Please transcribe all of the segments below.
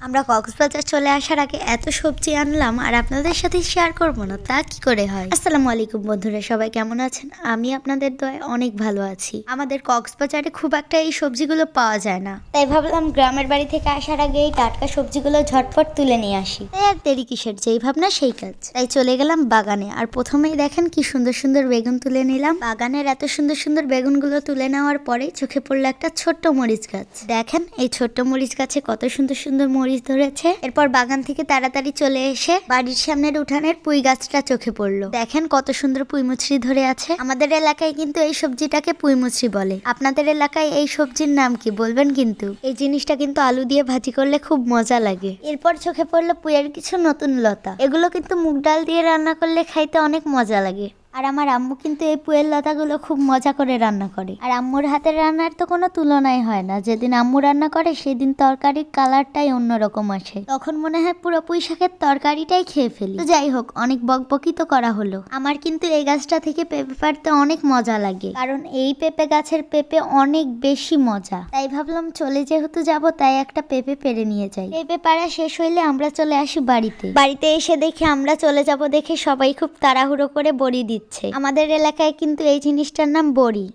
আমরা কক্সবাজার চলে আসার আগে এত সবজি আনলাম আর আপনাদের সাথে শেয়ার করবো না, তা কি করে হয়। আসসালামু আলাইকুম বন্ধুরা, সবাই কেমন আছেন? আমি আপনাদের দয়ায় অনেক ভালো আছি। আমাদের কক্সবাজারে খুব একটা এই সবজিগুলো পাওয়া যায় না, তাই ভাবলাম গ্রামের বাড়ি থেকে আসার আগে এই টাটকা সবজিগুলো ঝটপট তুলে নিয়ে আসি। তাই আর দেরি কিসের, যেই ভাবনা সেই কাজ। তাই চলে গেলাম বাগানে, আর প্রথমেই দেখেন কি সুন্দর সুন্দর বেগুন তুলে নিলাম। বাগানের এত সুন্দর সুন্দর বেগুনগুলো তুলে নেওয়ার পরে চোখে পড়লো একটা ছোট্ট মরিচ গাছ। দেখেন এই ছোট্ট মরিচ গাছে কত সুন্দর সুন্দর মরিচ ধরেছে। এরপর বাগান থেকে তাড়াতাড়ি চলে এসে বাড়ির সামনের উঠানের পুঁই গাছটা চোখে পড়লো। দেখেন কত সুন্দর পুঁইমুচড়ি ধরে আছে। আমাদের এলাকায় কিন্তু এই সবজিটাকে পুঁইমুচড়ি বলে। আপনাদের এলাকায় এই সবজির নাম কি বলবেন কিন্তু। এই জিনিসটা কিন্তু আলু দিয়ে ভাজি করলে খুব মজা লাগে। এরপর চোখে পড়লো পুঁইয়ের কিছু নতুন লতা। এগুলো কিন্তু মুগ ডাল দিয়ে রান্না করলে খাইতে অনেক মজা লাগে। আর আমার আম্মু কিন্তু এই পুয়ের লতাগুলো খুব মজা করে রান্না করে। আর আম্মুর হাতের রান্নার তো কোনো তুলনাই হয় না। যেদিন আম্মু রান্না করে সেদিন তরকারির কালারটাই অন্যরকম আসে। তখন মনে হয় পুরো পুঁই শাকের তরকারিটাই খেয়ে ফেলি। তো যাই হোক, অনেক বকবকি তো করা হলো। আমার কিন্তু এই গাছটা থেকে পেঁপে পাড়তে অনেক মজা লাগে, কারণ এই পেঁপে গাছের পেঁপে অনেক বেশি মজা। তাই ভাবলাম চলে যেহেতু যাব, তাই একটা পেঁপে পেড়ে নিয়ে যাই। পেঁপে পাড়া শেষ হইলে আমরা চলে আসি বাড়িতে এসে দেখি আমরা চলে যাব দেখে সবাই খুব তাড়াহুড়ো করে বড়ি দিচ্ছে। আমাদের এলাকায় কিন্তু এই জিনিসটার নাম বড়ি।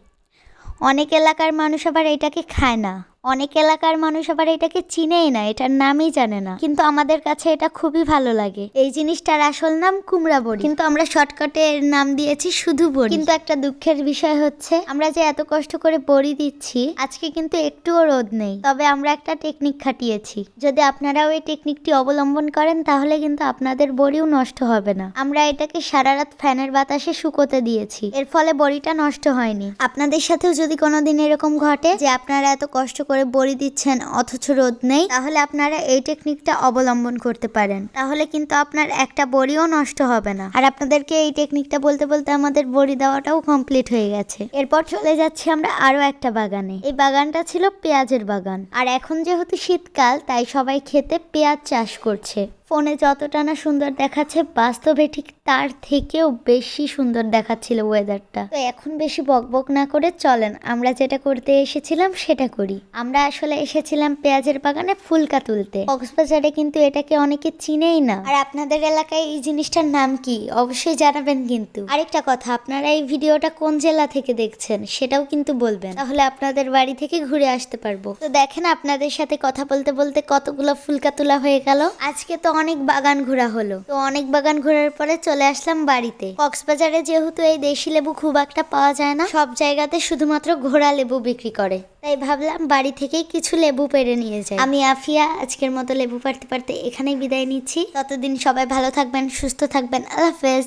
অনেক এলাকার মানুষ আবার এটাকে খায় না, অনেক এলাকার মানুষ আবার এটাকে চিনেই না, এটার নামই জানে না। কিন্তু আমাদের কাছে এটা খুবই ভালো লাগে। এই জিনিসটার আসল নাম কুমড়া বড়ি, কিন্তু আমরা শর্টকাটে এর নাম দিয়েছি শুধু বড়ি। কিন্তু একটা দুঃখের বিষয় হচ্ছে, আমরা যে এত কষ্ট করে বড়ি দিচ্ছি, আজকে কিন্তু একটুও রোদ নেই। তবে আমরা একটা টেকনিক খাটিয়েছি। যদি আপনারাও এই টেকনিকটি অবলম্বন করেন তাহলে কিন্তু আপনাদের বড়িও নষ্ট হবে না। আমরা এটাকে সারা রাত ফ্যানের বাতাসে শুকোতে দিয়েছি, এর ফলে বড়িটা নষ্ট হয়নি। আপনাদের সাথেও যদি কোনোদিন এরকম ঘটে যে আপনারা এত কষ্ট করে বড়ি দিচ্ছেন অথচ রোদ নেই, তাহলে আপনারা এই টেকনিকটা অবলম্বন করতে পারেন। তাহলে কিন্তু আপনার একটা বড়িও নষ্ট হবে না। আর আপনাদেরকে এই টেকনিকটা বলতে বলতে আমাদের বড়ি দেওয়াটাও কমপ্লিট হয়ে গেছে। এরপর চলে যাচ্ছি আমরা আরো একটা বাগানে। এই বাগানটা ছিল পেঁয়াজের বাগান। আর এখন যেহেতু শীতকাল, তাই সবাই খেতে পেঁয়াজ চাষ করছে। ফোনে যতটা না সুন্দর দেখাচ্ছে, বাস্তবে ঠিক তার থেকেও বেশি সুন্দর দেখাচ্ছিল ওয়েদারটা। তো এখন বেশি বকবক না করে চলেন আমরা যেটা করতে এসেছিলাম সেটা করি। আমরা আসলে এসেছিলাম পেঁয়াজের বাগানে ফুলকা তুলতে। কক্সবাজারে কিন্তু এটাকে অনেকে চিনেই না। আর আপনাদের এলাকায় এই জিনিসটার নাম কি অবশ্যই জানাবেন কিন্তু। আরেকটা কথা, আপনারা এই ভিডিওটা কোন জেলা থেকে দেখছেন সেটাও কিন্তু বলবেন, তাহলে আপনাদের বাড়ি থেকে ঘুরে আসতে পারবো। তো দেখেন আপনাদের সাথে কথা বলতে বলতে কতগুলো ফুলকা তোলা হয়ে গেল। আজকে তো অনেক বাগান ঘোরা হলো। তো অনেক বাগান ঘোরার পরে চলে আসলাম বাড়িতে। কক্সবাজারে যেহেতু এই দেশি লেবু খুব একটা পাওয়া যায় না, সব জায়গাতে শুধুমাত্র ঘোড়া লেবু বিক্রি করে, তাই ভাবলাম বাড়ি থেকেই কিছু লেবু পেড়ে নিয়ে যাই। আমি আফিয়া আজকের মতো লেবু পাড়তে পারতে এখানেই বিদায় নিচ্ছি। ততদিন সবাই ভালো থাকবেন, সুস্থ থাকবেন। আল্লাহ হাফেজ।